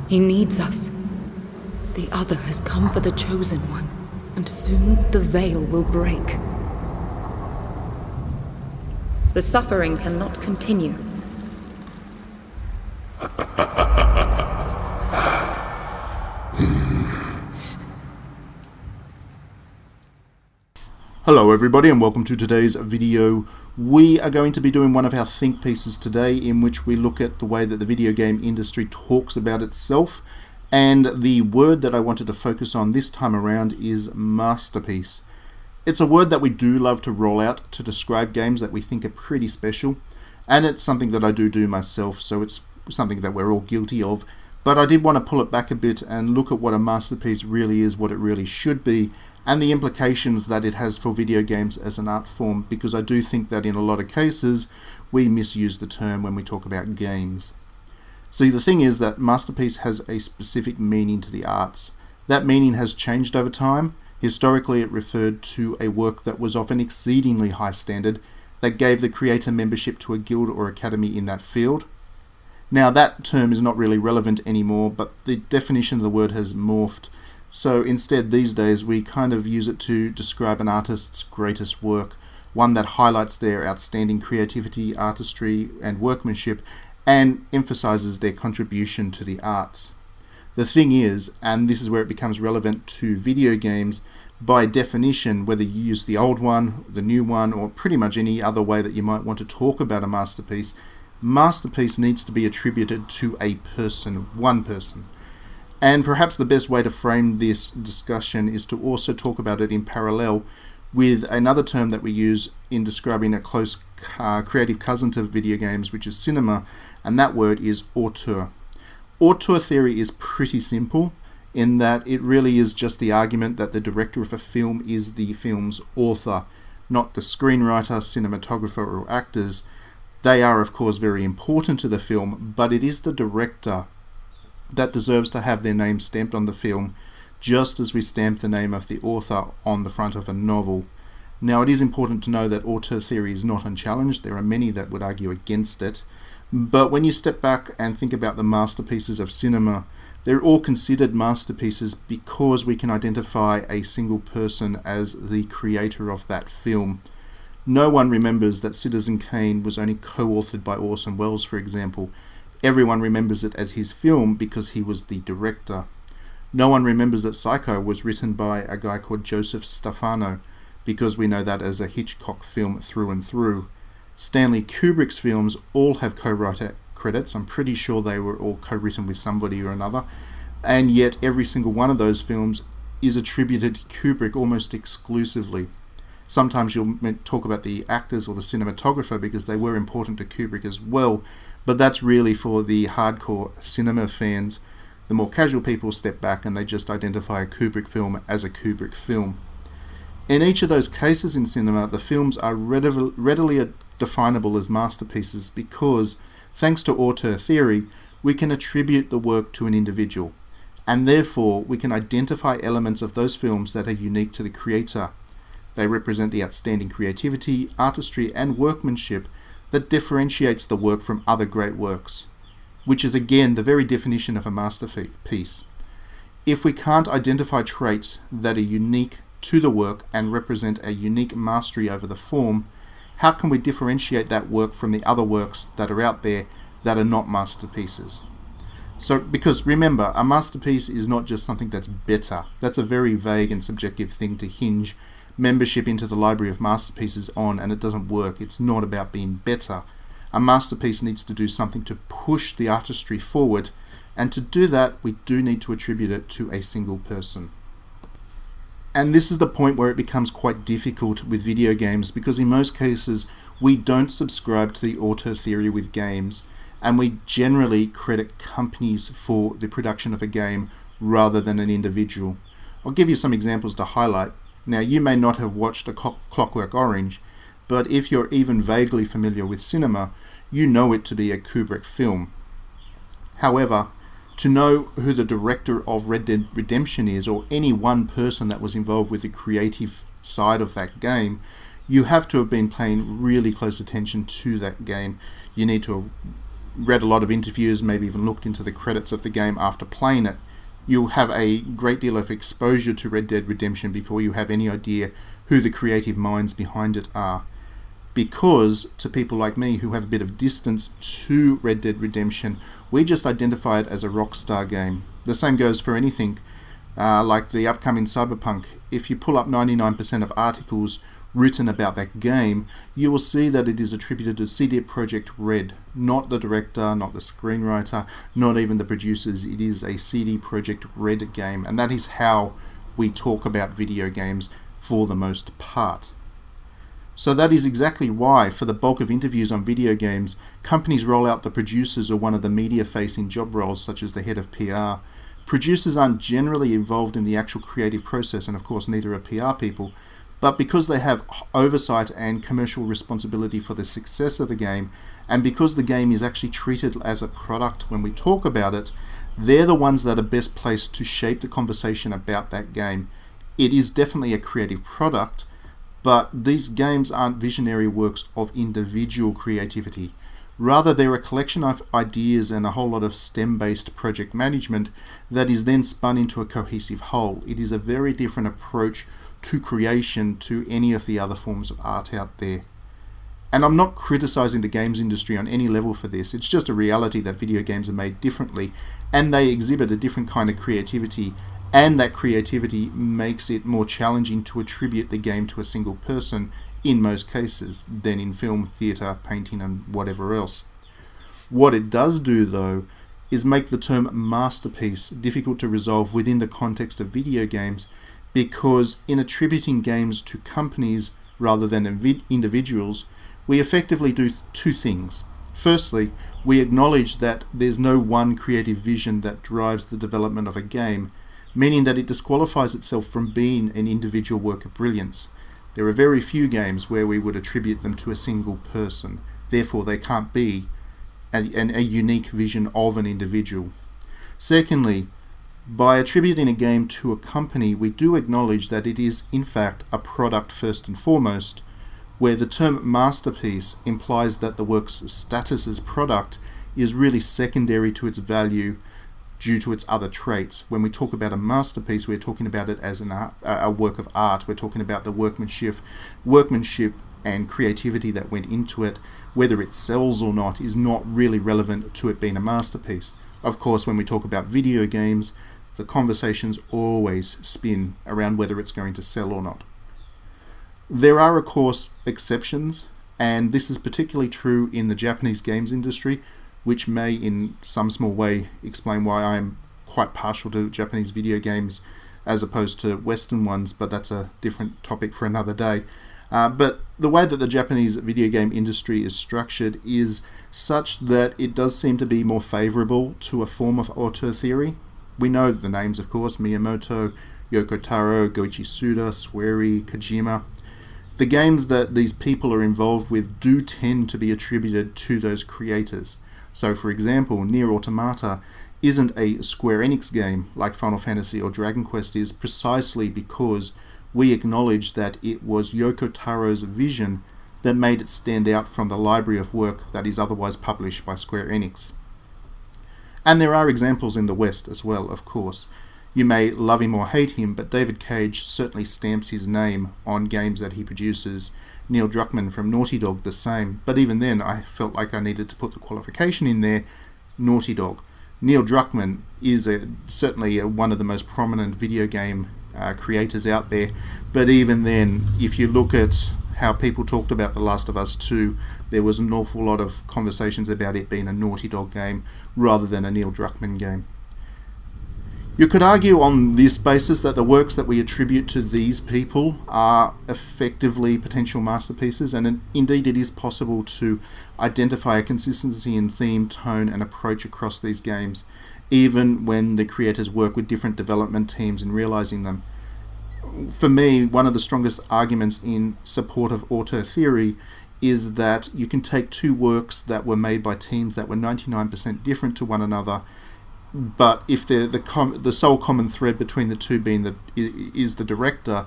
He needs us. The other has come for the Chosen One, and soon the veil will break. The suffering cannot continue. Hello everybody and welcome to today's video. We are going to be doing one of our think pieces today in which we look at the way that the video game industry talks about itself, and the word that I wanted to focus on this time around is masterpiece. It's a word that we do love to roll out to describe games that we think are pretty special, and it's something that I do myself, so it's something that we're all guilty of. But I did want to pull it back a bit and look at what a masterpiece really is, what it really should be, and the implications that it has for video games as an art form, because I do think that in a lot of cases we misuse the term when we talk about games. See, the thing is that masterpiece has a specific meaning to the arts. That meaning has changed over time. Historically, it referred to a work that was of an exceedingly high standard that gave the creator membership to a guild or academy in that field. Now, that term is not really relevant anymore, but the definition of the word has morphed. So instead, these days, we kind of use it to describe an artist's greatest work, one that highlights their outstanding creativity, artistry, and workmanship, and emphasizes their contribution to the arts. The thing is, and this is where it becomes relevant to video games, by definition, whether you use the old one, the new one, or pretty much any other way that you might want to talk about a masterpiece needs to be attributed to a person, one person. And perhaps the best way to frame this discussion is to also talk about it in parallel with another term that we use in describing a close creative cousin to video games, which is cinema, and that word is auteur. Auteur theory is pretty simple in that it really is just the argument that the director of a film is the film's author, not the screenwriter, cinematographer, or actors. They are, of course, very important to the film, but it is the director that deserves to have their name stamped on the film, just as we stamp the name of the author on the front of a novel. Now, it is important to know that auteur theory is not unchallenged. There are many that would argue against it. But when you step back and think about the masterpieces of cinema, they're all considered masterpieces because we can identify a single person as the creator of that film. No one remembers that Citizen Kane was only co-authored by Orson Welles, for example. Everyone remembers it as his film because he was the director. No one remembers that Psycho was written by a guy called Joseph Stefano because we know that as a Hitchcock film through and through. Stanley Kubrick's films all have co-writer credits. I'm pretty sure they were all co-written with somebody or another. And yet every single one of those films is attributed to Kubrick almost exclusively. Sometimes you'll talk about the actors or the cinematographer because they were important to Kubrick as well, but that's really for the hardcore cinema fans. The more casual people step back and they just identify a Kubrick film as a Kubrick film. In each of those cases in cinema, the films are readily definable as masterpieces because, thanks to auteur theory, we can attribute the work to an individual, and therefore we can identify elements of those films that are unique to the creator. They represent the outstanding creativity, artistry, and workmanship that differentiates the work from other great works, which is again the very definition of a masterpiece. If we can't identify traits that are unique to the work and represent a unique mastery over the form, how can we differentiate that work from the other works that are out there that are not masterpieces? So, because remember, a masterpiece is not just something that's better. That's a very vague and subjective thing to hinge membership into the library of masterpieces on, and it doesn't work. It's not about being better. A masterpiece needs to do something to push the artistry forward, and to do that we do need to attribute it to a single person. And this is the point where it becomes quite difficult with video games, because in most cases we don't subscribe to the auteur theory with games, and we generally credit companies for the production of a game rather than an individual. I'll give you some examples to highlight. Now, you may not have watched A Clockwork Orange, but if you're even vaguely familiar with cinema, you know it to be a Kubrick film. However, to know who the director of Red Dead Redemption is, or any one person that was involved with the creative side of that game, you have to have been paying really close attention to that game. You need to have read a lot of interviews, maybe even looked into the credits of the game after playing it, you'll have a great deal of exposure to Red Dead Redemption before you have any idea who the creative minds behind it are. Because to people like me who have a bit of distance to Red Dead Redemption, we just identify it as a Rockstar game. The same goes for anything like the upcoming Cyberpunk. If you pull up 99% of articles written about that game, you will see that it is attributed to CD Projekt Red, not the director, not the screenwriter, not even the producers. It is a CD Projekt Red game, and that is how we talk about video games for the most part. So that is exactly why, for the bulk of interviews on video games, companies roll out the producers or one of the media-facing job roles, such as the head of PR. Producers aren't generally involved in the actual creative process, and of course neither are PR people, but because they have oversight and commercial responsibility for the success of the game, and because the game is actually treated as a product when we talk about it, they're the ones that are best placed to shape the conversation about that game. It is definitely a creative product, but these games aren't visionary works of individual creativity. Rather, they're a collection of ideas and a whole lot of STEM-based project management that is then spun into a cohesive whole. It is a very different approach to creation to any of the other forms of art out there. And I'm not criticizing the games industry on any level for this. It's just a reality that video games are made differently, and they exhibit a different kind of creativity, and that creativity makes it more challenging to attribute the game to a single person in most cases than in film, theatre, painting and whatever else. What it does do though is make the term masterpiece difficult to resolve within the context of video games, because in attributing games to companies rather than individuals, we effectively do two things. Firstly, we acknowledge that there's no one creative vision that drives the development of a game, meaning that it disqualifies itself from being an individual work of brilliance. There are very few games where we would attribute them to a single person, therefore they can't be a unique vision of an individual. Secondly, by attributing a game to a company, we do acknowledge that it is in fact a product first and foremost, where the term masterpiece implies that the work's status as product is really secondary to its value due to its other traits. When we talk about a masterpiece, we're talking about it as a work of art. We're talking about the workmanship and creativity that went into it. Whether it sells or not is not really relevant to it being a masterpiece. Of course, when we talk about video games, the conversations always spin around whether it's going to sell or not. There are, of course, exceptions, and this is particularly true in the Japanese games industry, which may in some small way explain why I'm quite partial to Japanese video games as opposed to Western ones, but that's a different topic for another day. But the way that the Japanese video game industry is structured is such that it does seem to be more favourable to a form of auteur theory. We know the names, of course: Miyamoto, Yoko Taro, Goichi Suda, Swery, Kojima. The games that these people are involved with do tend to be attributed to those creators. So, for example, Nier Automata isn't a Square Enix game like Final Fantasy or Dragon Quest is, precisely because we acknowledge that it was Yoko Taro's vision that made it stand out from the library of work that is otherwise published by Square Enix. And there are examples in the West as well, of course. You may love him or hate him, but David Cage certainly stamps his name on games that he produces. Neil Druckmann from Naughty Dog, the same. But even then, I felt like I needed to put the qualification in there: Naughty Dog. Neil Druckmann is certainly one of the most prominent video game creators out there. But even then, if you look at how people talked about The Last of Us 2, there was an awful lot of conversations about it being a Naughty Dog game rather than a Neil Druckmann game. You could argue on this basis that the works that we attribute to these people are effectively potential masterpieces, and indeed it is possible to identify a consistency in theme, tone and approach across these games, even when the creators work with different development teams in realizing them. For me, one of the strongest arguments in support of auteur theory is that you can take two works that were made by teams that were 99% different to one another, but if the sole common thread between the two being is the director,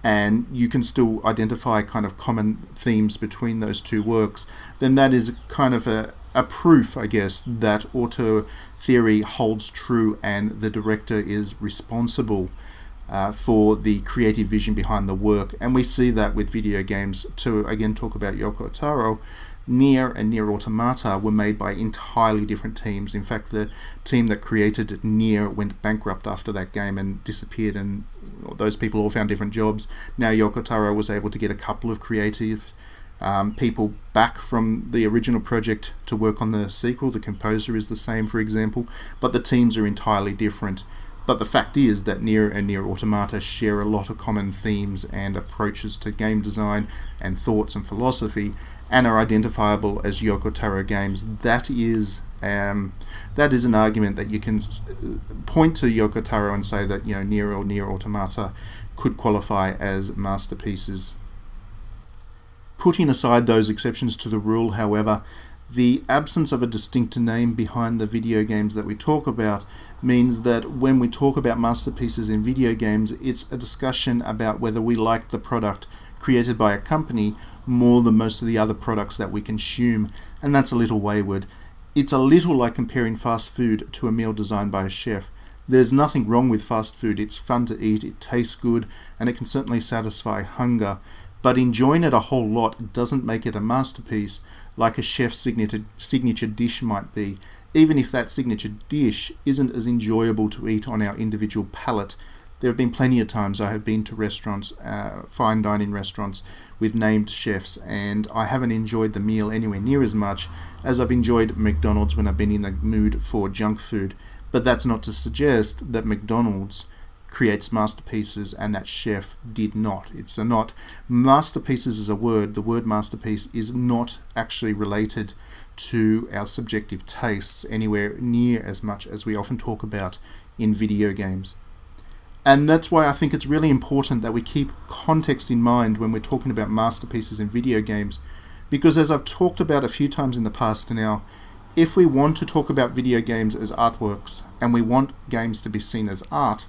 and you can still identify kind of common themes between those two works, then that is kind of a proof, I guess, that auteur theory holds true and the director is responsible for the creative vision behind the work. And we see that with video games. To again talk about Yoko Taro, Nier and Nier Automata were made by entirely different teams. In fact, the team that created Nier went bankrupt after that game and disappeared, and those people all found different jobs. Now Yoko Taro was able to get a couple of creative people back from the original project to work on the sequel. The composer is the same, for example, but the teams are entirely different. But the fact is that Nier and Nier Automata share a lot of common themes and approaches to game design and thoughts and philosophy, and are identifiable as Yoko Taro games. That is an argument that you can point to Yoko Taro and say that, you know, Nier or Nier Automata could qualify as masterpieces. Putting aside those exceptions to the rule, however, the absence of a distinct name behind the video games that we talk about means that when we talk about masterpieces in video games, it's a discussion about whether we like the product created by a company more than most of the other products that we consume, and that's a little wayward. It's a little like comparing fast food to a meal designed by a chef. There's nothing wrong with fast food. It's fun to eat, it tastes good, and it can certainly satisfy hunger. But enjoying it a whole lot doesn't make it a masterpiece like a chef's signature dish might be, even if that signature dish isn't as enjoyable to eat on our individual palate. There have been plenty of times I have been to restaurants, fine dining restaurants, with named chefs, and I haven't enjoyed the meal anywhere near as much as I've enjoyed McDonald's when I've been in the mood for junk food. But that's not to suggest that McDonald's creates masterpieces and that chef did not. It's not. Masterpieces is a word. The word masterpiece is not actually related to our subjective tastes anywhere near as much as we often talk about in video games. And that's why I think it's really important that we keep context in mind when we're talking about masterpieces in video games, because as I've talked about a few times in the past now, if we want to talk about video games as artworks and we want games to be seen as art,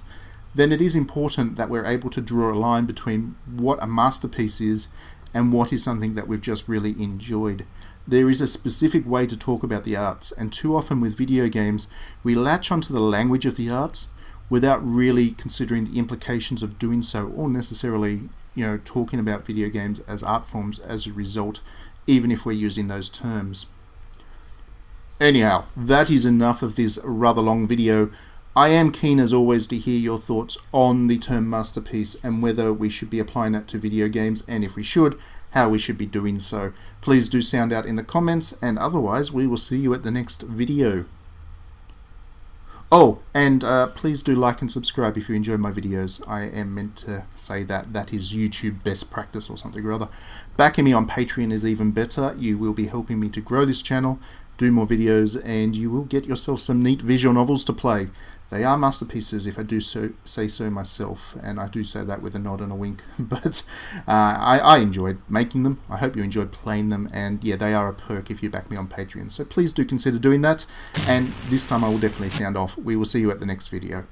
then it is important that we're able to draw a line between what a masterpiece is and what is something that we've just really enjoyed. There is a specific way to talk about the arts, and too often with video games, we latch onto the language of the arts without really considering the implications of doing so, or necessarily, you know, talking about video games as art forms as a result, even if we're using those terms. Anyhow, that is enough of this rather long video. I am keen as always to hear your thoughts on the term masterpiece and whether we should be applying that to video games, and if we should, how we should be doing so. Please do sound out in the comments, and otherwise we will see you at the next video. Oh, and please do like and subscribe if you enjoy my videos. I am meant to say that. That is YouTube best practice or something or other. Backing me on Patreon is even better. You will be helping me to grow this channel, do more videos, and you will get yourself some neat visual novels to play. They are masterpieces if I do say so myself, and I do say that with a nod and a wink, but I enjoyed making them. I hope you enjoyed playing them, and yeah, they are a perk if you back me on Patreon, so please do consider doing that, and this time I will definitely sound off. We will see you at the next video.